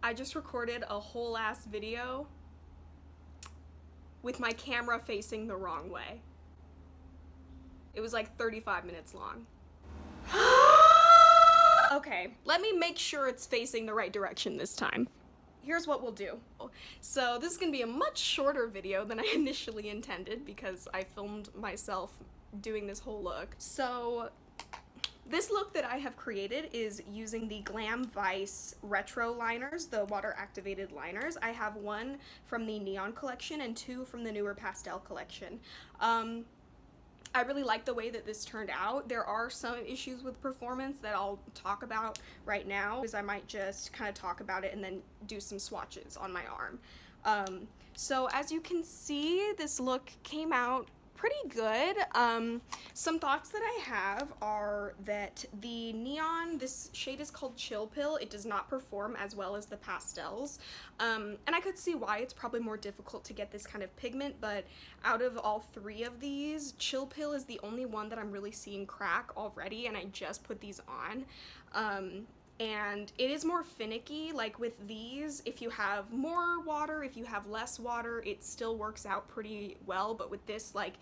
I just recorded a whole ass video with my camera facing the wrong way. It was like 35 minutes long. Okay, let me make sure it's facing the right direction this time. Here's what we'll do. So this is gonna be a much shorter video than I initially intended because I filmed myself doing this whole look. So this look that I have created is using the Glam Vice retro liners, the water activated liners. I have one from the neon collection and two from the newer pastel collection. I really like the way that this turned out. There are some issues with performance that I'll talk about right now, because I might just kind of talk about it and then do some swatches on my arm. So as you can see, this look came out pretty good. Some thoughts that I have are that the neon, this shade is called Chill Pill. It does not perform as well as the pastels. And I could see why. It's probably more difficult to get this kind of pigment, but out of all three of these, Chill Pill is the only one that I'm really seeing crack already, and I just put these on. And it is more finicky. Like with these, if you have more water, if you have less water, it still works out pretty well, but with this, like,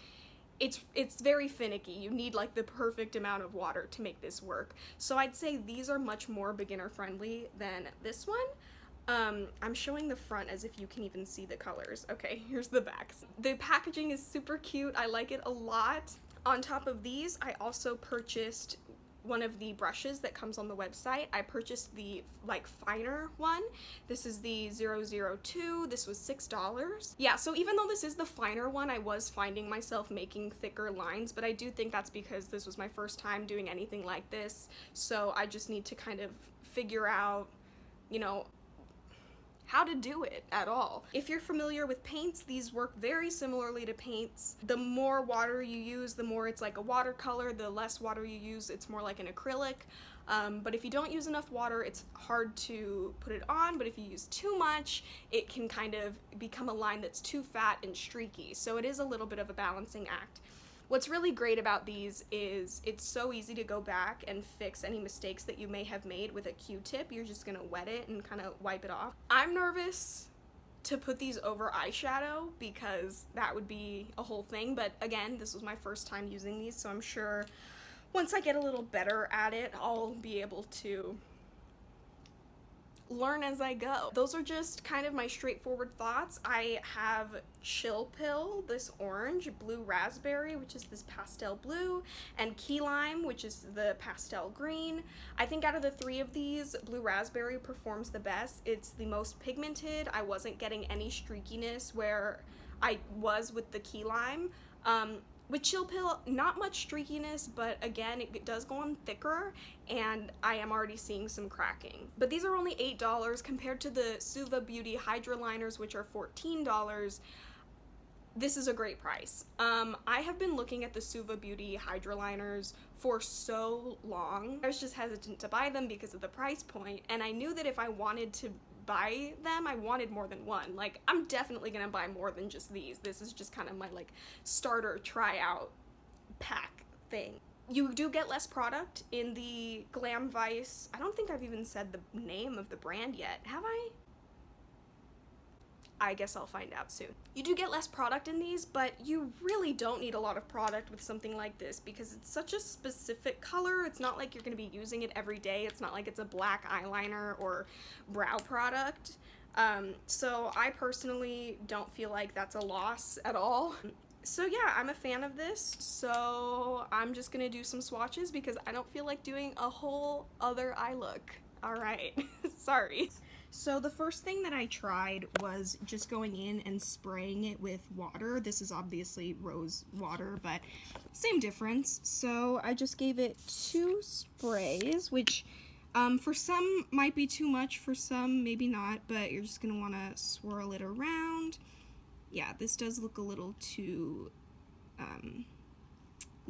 it's very finicky. You need like the perfect amount of water to make this work. So I'd say these are much more beginner friendly than this one. I'm showing the front as if you can even see the colors. Okay, here's the back. The packaging is super cute. I like it a lot. On top of these, I also purchased one of the brushes that comes on the website. I purchased the like finer one. This is the 002. This was $6. Yeah, so even though this is the finer one, I was finding myself making thicker lines, but I do think that's because this was my first time doing anything like this. So I just need to kind of figure out, you know, how to do it at all. If you're familiar with paints, these work very similarly to paints. The more water you use, the more it's like a watercolor. The less water you use, it's more like an acrylic. But if you don't use enough water, it's hard to put it on, but if you use too much, it can kind of become a line that's too fat and streaky. So it is a little bit of a balancing act. What's really great about these is it's so easy to go back and fix any mistakes that you may have made with a Q-tip. You're just gonna wet it and kind of wipe it off. I'm nervous to put these over eyeshadow because that would be a whole thing, but again, this was my first time using these, so I'm sure once I get a little better at it, I'll be able to learn as I go. Those are just kind of my straightforward thoughts. I have Chill Pill, this orange, Blue Raspberry, which is this pastel blue, and Key Lime, which is the pastel green. I think out of the three of these, Blue Raspberry performs the best. It's the most pigmented. I wasn't getting any streakiness where I was with the Key Lime. With Chill Pill, not much streakiness, but again, it does go on thicker, and I am already seeing some cracking. But these are only $8 compared to the Suva Beauty Hydra Liners, which are $14. This is a great price. I have been looking at the Suva Beauty Hydra Liners for so long. I was just hesitant to buy them because of the price point, and I knew that if I wanted to buy them, I wanted more than one. Like, I'm definitely gonna buy more than just these. This is just kind of my like starter tryout pack thing. You do get less product in the Glam Vice. I don't think I've even said the name of the brand yet. Have I? I guess I'll find out soon. You do get less product in these, but you really don't need a lot of product with something like this because it's such a specific color. It's not like you're going to be using it every day. It's not like it's a black eyeliner or brow product. So I personally don't feel like that's a loss at all. So yeah, I'm a fan of this, so I'm just gonna do some swatches because I don't feel like doing a whole other eye look. Alright, sorry. So the first thing that I tried was just going in and spraying it with water. This is obviously rose water, but same difference. So I just gave it 2 sprays, which for some might be too much, for some maybe not, but you're just gonna wanna swirl it around. Yeah, this does look a little too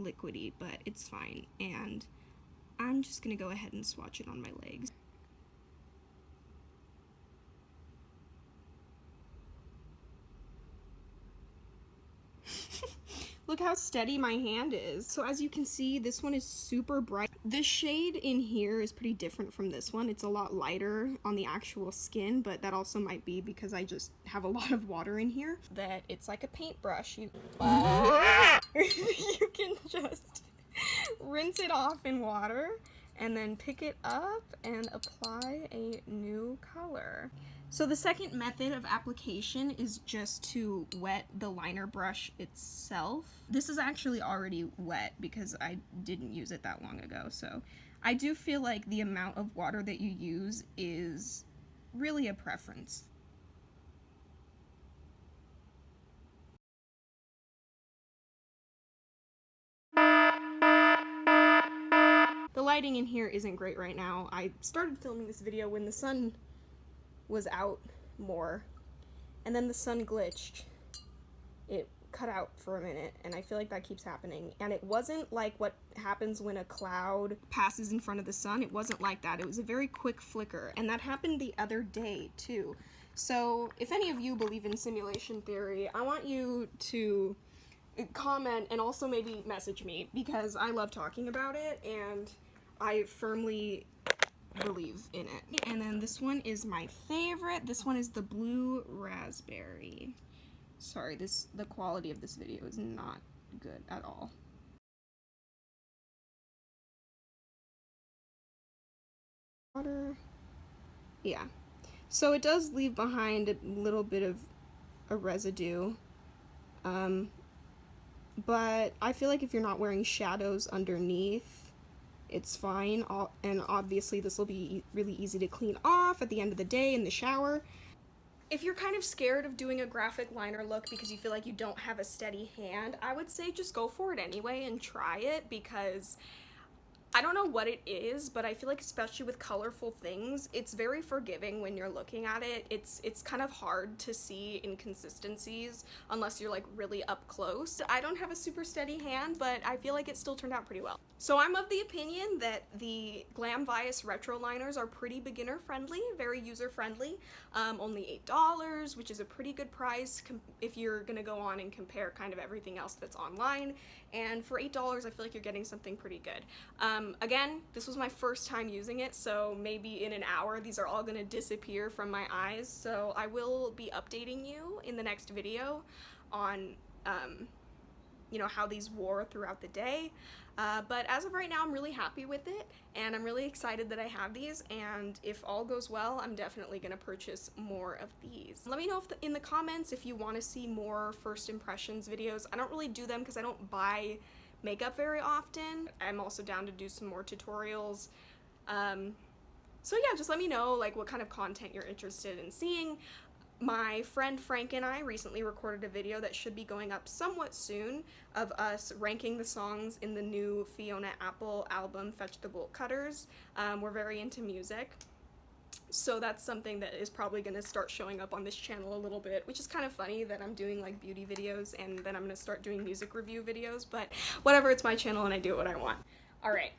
liquidy, but it's fine. And I'm just gonna go ahead and swatch it on my legs. Look how steady my hand is. So as you can see, this one is super bright. This shade in here is pretty different from this one. It's a lot lighter on the actual skin, but that also might be because I just have a lot of water in here. That it's like a paintbrush. You can just rinse it off in water and then pick it up and apply a new color. So the second method of application is just to wet the liner brush itself. This is actually already wet because I didn't use it that long ago, so I do feel like the amount of water that you use is really a preference. The lighting in here isn't great right now. I started filming this video when the sun was out more, and then the sun glitched. It cut out for a minute, and I feel like that keeps happening. And it wasn't like what happens when a cloud passes in front of the sun. It wasn't like that. It was a very quick flicker, and that happened the other day too. So if any of you believe in simulation theory, I want you to comment and also maybe message me, because I love talking about it and I firmly believe in it. And then this one is my favorite. This one is the blue raspberry. Sorry, the quality of this video is not good at all. Water. Yeah. So it does leave behind a little bit of a residue. But I feel like if you're not wearing shadows underneath, it's fine, and obviously this will be really easy to clean off at the end of the day in the shower. If you're kind of scared of doing a graphic liner look because you feel like you don't have a steady hand, I would say just go for it anyway and try it, because I don't know what it is, but I feel like especially with colorful things, it's very forgiving when you're looking at it. It's kind of hard to see inconsistencies unless you're like really up close. I don't have a super steady hand, but I feel like it still turned out pretty well. So I'm of the opinion that the Glam Vias Retro Liners are pretty beginner friendly, very user friendly, only $8, which is a pretty good price if you're gonna go on and compare kind of everything else that's online. And for $8, I feel like you're getting something pretty good. Again, this was my first time using it, so maybe in an hour these are all gonna disappear from my eyes, so I will be updating you in the next video on you know, how these wore throughout the day. But as of right now, I'm really happy with it, and I'm really excited that I have these, and if all goes well, I'm definitely gonna purchase more of these. Let me know in the comments if you want to see more first impressions videos. I don't really do them because I don't buy makeup very often. I'm also down to do some more tutorials. So yeah, just let me know like what kind of content you're interested in seeing. My friend Frank and I recently recorded a video that should be going up somewhat soon of us ranking the songs in the new Fiona Apple album, Fetch the Bolt Cutters. We're very into music, so that's something that is probably going to start showing up on this channel a little bit, which is kind of funny that I'm doing like beauty videos and then I'm going to start doing music review videos, but whatever, it's my channel and I do what I want. Alright.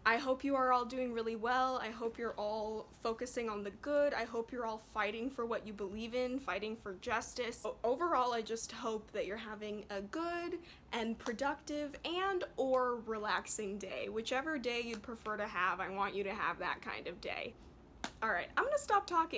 I hope you are all doing really well. I hope you're all focusing on the good. I hope you're all fighting for what you believe in, fighting for justice. Overall, I just hope that you're having a good and productive and or relaxing day. Whichever day you'd prefer to have, I want you to have that kind of day. Alright, I'm gonna stop talking.